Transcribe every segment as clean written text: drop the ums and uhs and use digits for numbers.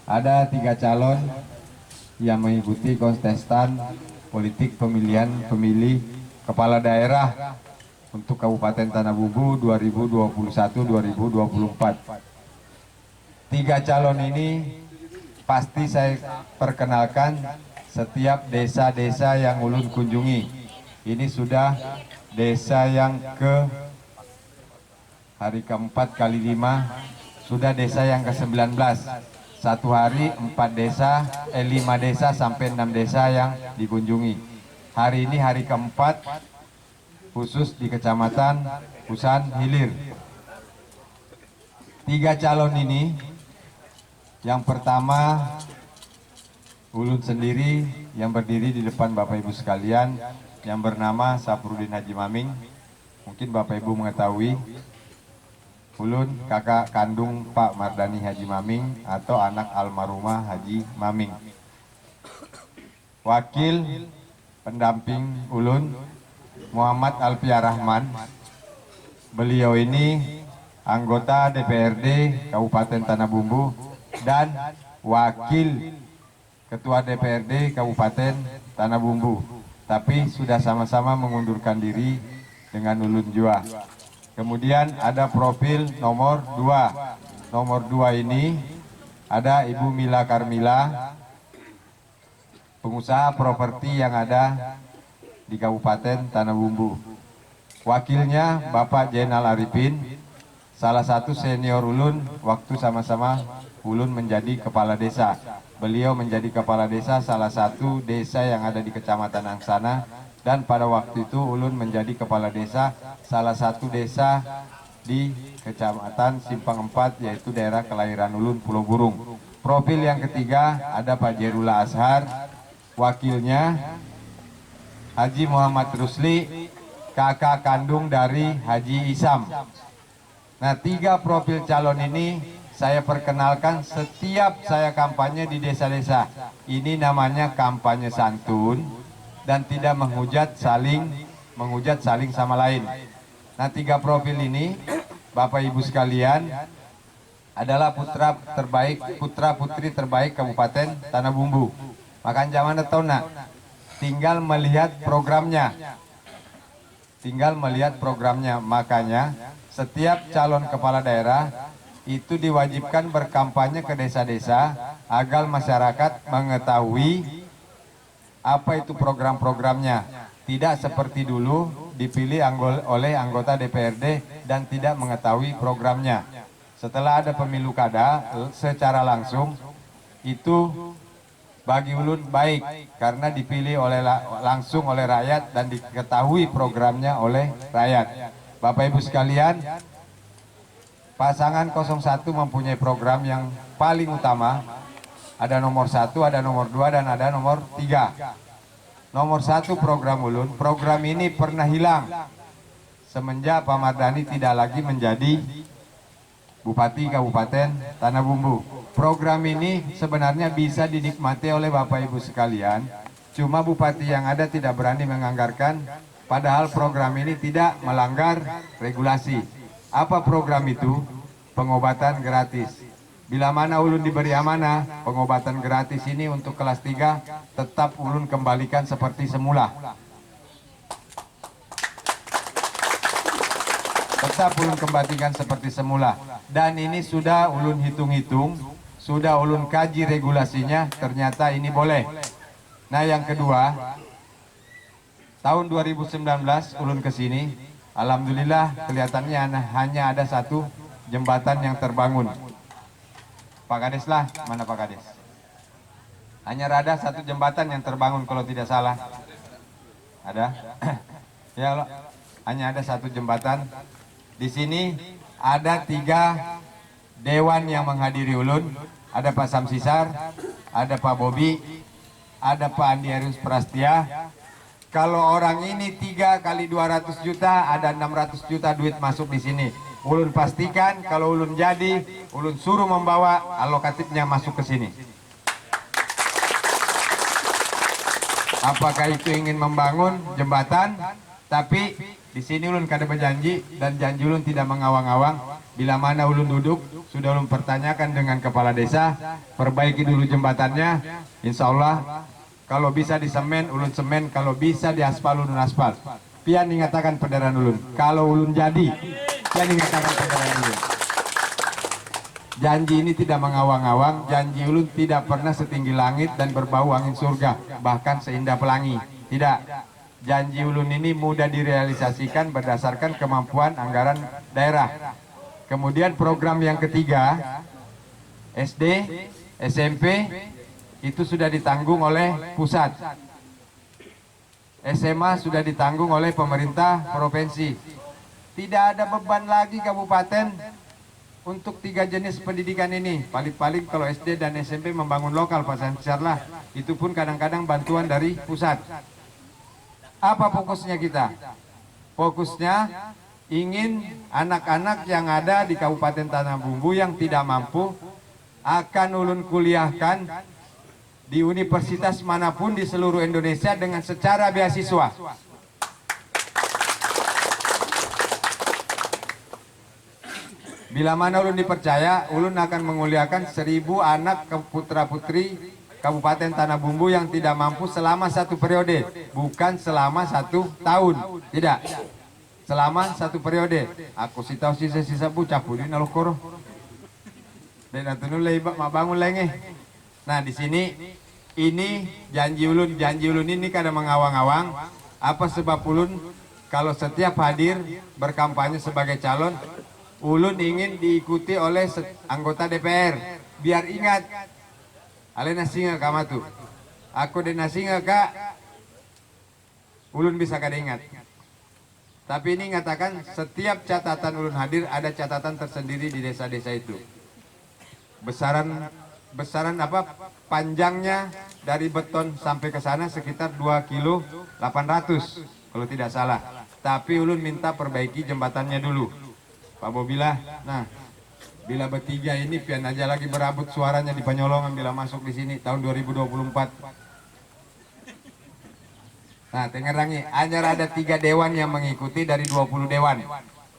ada 3 calon yang mengikuti kontestan politik pemilihan pemilih kepala daerah untuk Kabupaten Tanah Bumbu 2021-2024. 3 calon ini pasti saya perkenalkan setiap desa-desa yang ulun kunjungi. Ini sudah desa yang hari keempat kali 5, sudah desa yang ke-19. Satu hari 5 desa sampai 6 desa yang dikunjungi. Hari ini hari keempat khusus di Kecamatan Pusan Hilir. 3 calon ini, yang pertama ulun sendiri yang berdiri di depan Bapak Ibu sekalian, yang bernama Saprudin Haji Maming. Mungkin Bapak Ibu mengetahui, ulun kakak kandung Pak Mardani Haji Maming atau anak almarhumah Haji Maming. Wakil pendamping ulun Muhammad Alfiar Rahman. Beliau ini anggota DPRD Kabupaten Tanah Bumbu dan wakil ketua DPRD Kabupaten Tanah Bumbu, tapi sudah sama-sama mengundurkan diri dengan ulun jua. Kemudian ada profil nomor 2. Nomor 2 ini ada Ibu Mila Karmila, pengusaha properti yang ada di Kabupaten Tanah Bumbu. Wakilnya Bapak Jenal Arifin, salah satu senior ulun waktu sama-sama ulun menjadi kepala desa. Beliau menjadi kepala desa salah satu desa yang ada di Kecamatan Angsana, dan pada waktu itu ulun menjadi kepala desa salah satu desa di Kecamatan Simpang 4, yaitu daerah kelahiran ulun, Pulau Burung. Profil yang ketiga ada Pak Jerula Ashar, wakilnya Haji Muhammad Rusli, kakak kandung dari Haji Isam. Nah, 3 profil calon ini saya perkenalkan setiap saya kampanye di desa-desa. Ini namanya kampanye santun dan tidak menghujat saling sama lain. Nah, 3 profil ini Bapak Ibu sekalian adalah putra putri terbaik Kabupaten Tanah Bumbu. Makan zaman atau nak, tinggal melihat programnya. Makanya setiap calon kepala daerah itu diwajibkan berkampanye ke desa-desa agar masyarakat mengetahui apa itu program-programnya. Tidak seperti dulu dipilih oleh anggota DPRD dan tidak mengetahui programnya. Setelah ada pemilu kada secara langsung, itu bagi ulun baik karena dipilih langsung oleh rakyat dan diketahui programnya oleh rakyat. Bapak Ibu sekalian, pasangan 01 mempunyai program yang paling utama. Ada nomor 1, ada nomor 2, dan ada nomor 3. Nomor 1 program ulun, program ini pernah hilang semenjak Pak Mardani tidak lagi menjadi Bupati Kabupaten Tanah Bumbu. Program ini sebenarnya bisa dinikmati oleh Bapak Ibu sekalian, cuma Bupati yang ada tidak berani menganggarkan, padahal program ini tidak melanggar regulasi. Apa program itu? Pengobatan gratis. Bila mana ulun diberi amanah, pengobatan gratis ini untuk kelas 3 tetap ulun kembalikan seperti semula. Dan ini sudah ulun hitung-hitung, sudah ulun kaji regulasinya, ternyata ini boleh. Nah, yang kedua, tahun 2019 ulun kesini, alhamdulillah kelihatannya hanya ada 1 jembatan yang terbangun. Pak Kades lah, mana Pak Kades? Hanya ada 1 jembatan yang terbangun kalau tidak salah. Ada? Ya, hanya ada 1 jembatan. Di sini ada 3 dewan yang menghadiri ulun. Ada Pak Samsisar, ada Pak Bobi, ada Pak Andi Arius Prastia. Kalau orang ini 3 kali 200 juta, ada 600 juta duit masuk di sini. Ulun pastikan kalau ulun jadi, ulun suruh membawa alokatifnya masuk ke sini. Apakah itu ingin membangun jembatan, tapi di sini ulun kada berjanji dan janji ulun tidak mengawang-awang. Bila mana ulun duduk, sudah ulun pertanyakan dengan kepala desa, perbaiki dulu jembatannya. Insya Allah, kalau bisa disemen, ulun semen. Kalau bisa diaspal, ulun aspal. Pian ingatakan pendaran ulun. Kalau ulun jadi, pian ingatakan pendaran ulun. Janji ini tidak mengawang-awang, janji ulun tidak pernah setinggi langit dan berbau angin surga, bahkan seindah pelangi. Tidak. Janji ulun ini mudah direalisasikan berdasarkan kemampuan anggaran daerah. Kemudian program yang ketiga, SD, SMP, itu sudah ditanggung oleh pusat. SMA sudah ditanggung oleh pemerintah provinsi. Tidak ada beban lagi kabupaten untuk 3 jenis pendidikan ini. Paling-paling kalau SD dan SMP membangun lokal, pasar lah. Itu pun kadang-kadang bantuan dari pusat. Apa fokusnya kita? Fokusnya ingin anak-anak yang ada di Kabupaten Tanah Bumbu yang tidak mampu akan ulun kuliahkan di universitas manapun di seluruh Indonesia dengan secara beasiswa. Bila mana ulun dipercaya, ulun akan menguliakan 1000 anak putra-putri Kabupaten Tanah Bumbu yang tidak mampu selama 1 periode, bukan selama 1 tahun, tidak. Selama 1 periode. Aku sih tahu sisa-sisa bucah pudi naloh koro. Dan atau nulai bangun lenge. Nah di sini ini janji ulun ini kadang mengawang-awang. Apa sebab ulun kalau setiap hadir berkampanye sebagai calon, ulun ingin diikuti oleh anggota DPR. Biar ingat, alena singa kamatu. Aku dena singa kak, ulun bisa kada ingat. Tapi ini ngatakan setiap catatan ulun hadir ada catatan tersendiri di desa-desa itu. Besaran apa? Panjangnya dari beton sampai ke sana sekitar 2 kilo 800 kalau tidak salah. Tapi ulun minta perbaiki jembatannya dulu. Pak Bobilah, nah bila bertiga ini pian aja lagi berabut suaranya di Penyolongan bila masuk di sini tahun 2024. Nah, tengerangi, hanya ada 3 dewan yang mengikuti dari 20 dewan.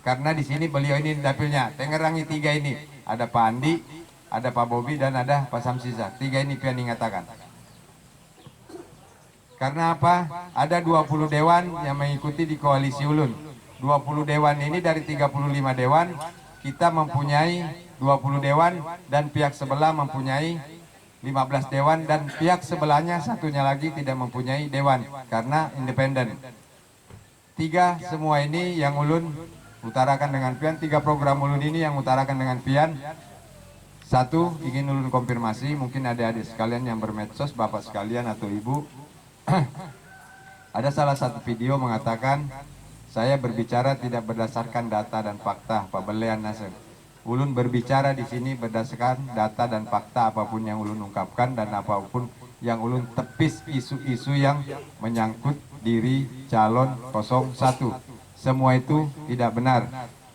Karena di sini beliau ini dapilnya. Tengerangi 3 ini. Ada Pak Andi, ada Pak Bobi, dan ada Pak Samsisa. 3 ini pian ingatakan. Karena apa? Ada 20 dewan yang mengikuti di koalisi ulun. 20 dewan ini dari 35 dewan, kita mempunyai 20 dewan dan pihak sebelah mempunyai 15 dewan dan pihak sebelahnya satunya lagi tidak mempunyai dewan karena independen. 3 semua ini yang ulun utarakan dengan pian, 3 program ulun ini yang utarakan dengan pian. 1 ingin ulun konfirmasi, mungkin adik-adik sekalian yang bermedsos, bapak sekalian atau ibu. Ada salah satu video mengatakan saya berbicara tidak berdasarkan data dan fakta, Pak Belean Nasir. Ulun berbicara di sini berdasarkan data dan fakta apapun yang ulun ungkapkan dan apapun yang ulun tepis isu-isu yang menyangkut diri calon 01. Semua itu tidak benar.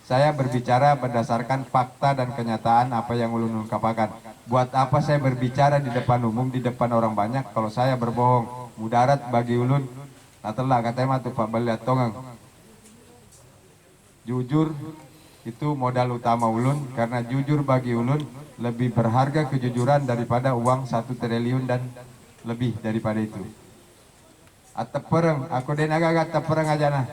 Saya berbicara berdasarkan fakta dan kenyataan apa yang ulun ungkapkan. Buat apa saya berbicara di depan umum, di depan orang banyak kalau saya berbohong? Mudarat bagi ulun. Natelah katanya tuh Pak Beliat Tongeng. Jujur itu modal utama ulun, karena jujur bagi ulun lebih berharga kejujuran daripada uang 1 triliun dan lebih daripada itu. Atepereng, aku den agak atepereng aja nah.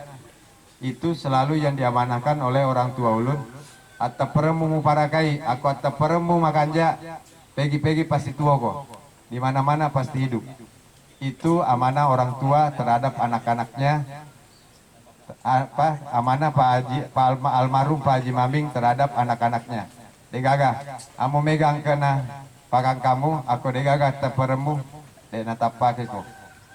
Itu selalu yang diamanahkan oleh orang tua ulun. Atepereng mu parakai, aku atepereng mu makanja, pegi-pegi pasti tua kok. Di mana-mana pasti hidup. Itu amanah orang tua terhadap anak-anaknya. Amanah almarhum Pak Haji Maming terhadap anak-anaknya. Degaga, amu megang kena pakang kamu, aku degaga teperemu, dena tapake kok.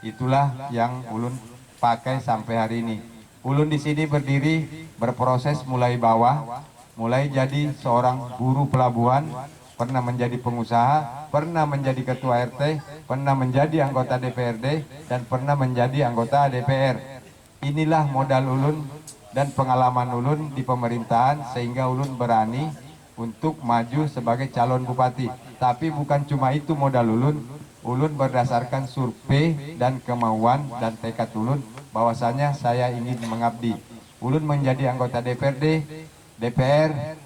Itulah yang ulun pakai sampai hari ini. Ulun di sini berdiri berproses mulai bawah, mulai jadi seorang buruh pelabuhan, pernah menjadi pengusaha, pernah menjadi ketua RT, pernah menjadi anggota DPRD, dan pernah menjadi anggota DPR. Inilah modal ulun dan pengalaman ulun di pemerintahan sehingga ulun berani untuk maju sebagai calon bupati. Tapi bukan cuma itu modal ulun. Ulun berdasarkan survei dan kemauan dan tekad ulun bahwasanya saya ingin mengabdi. Ulun menjadi anggota DPRD, DPR,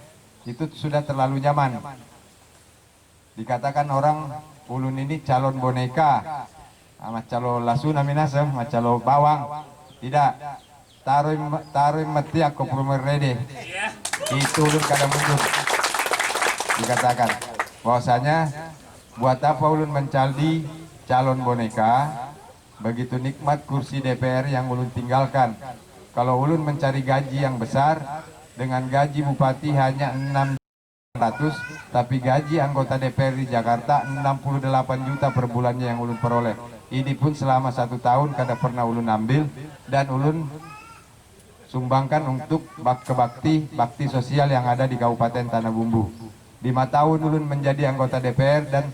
itu sudah terlalu nyaman. Dikatakan orang ulun ini calon boneka, sama calon lasu naminasem, sama calon bawang. Tidak, taruh mati aku rede. Itu ulun kada mundur. Dikatakan bahwasanya buat apa ulun mencaldi calon boneka, begitu nikmat kursi DPR yang ulun tinggalkan. Kalau ulun mencari gaji yang besar, dengan gaji bupati hanya 600, tapi gaji anggota DPR di Jakarta 68 juta per bulannya yang ulun peroleh. Ini pun selama 1 tahun kada pernah ulun ambil, dan ulun sumbangkan untuk bakti sosial yang ada di Kabupaten Tanah Bumbu. 5 tahun ulun menjadi anggota DPR dan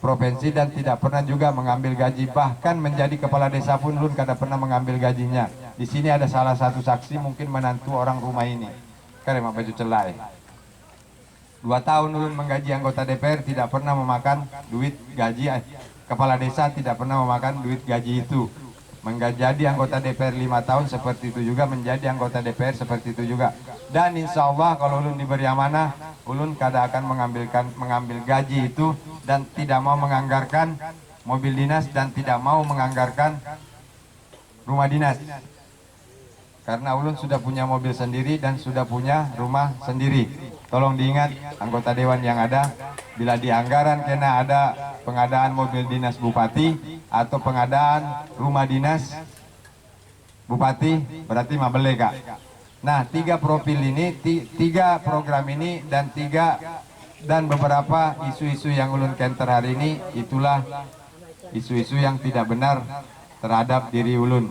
provinsi dan tidak pernah juga mengambil gaji, bahkan menjadi kepala desa pun ulun kada pernah mengambil gajinya. Di sini ada salah satu saksi, mungkin menantu orang rumah ini, karena baju celai. 2 tahun ulun menggaji anggota DPR, tidak pernah memakan duit gaji kepala desa, tidak pernah memakan duit gaji itu. Menjadi anggota DPR 5 tahun seperti itu juga, menjadi anggota DPR seperti itu juga. Dan insya Allah kalau ulun diberi amanah, ulun kada akan mengambil gaji itu, dan tidak mau menganggarkan mobil dinas dan tidak mau menganggarkan rumah dinas. Karena ulun sudah punya mobil sendiri dan sudah punya rumah sendiri. Tolong diingat anggota dewan yang ada, bila di anggaran kena ada pengadaan mobil dinas bupati atau pengadaan rumah dinas bupati, berarti mabele kak. Nah, 3 profil ini, 3 program ini dan beberapa isu-isu yang ulun counter hari ini, itulah isu-isu yang tidak benar terhadap diri ulun.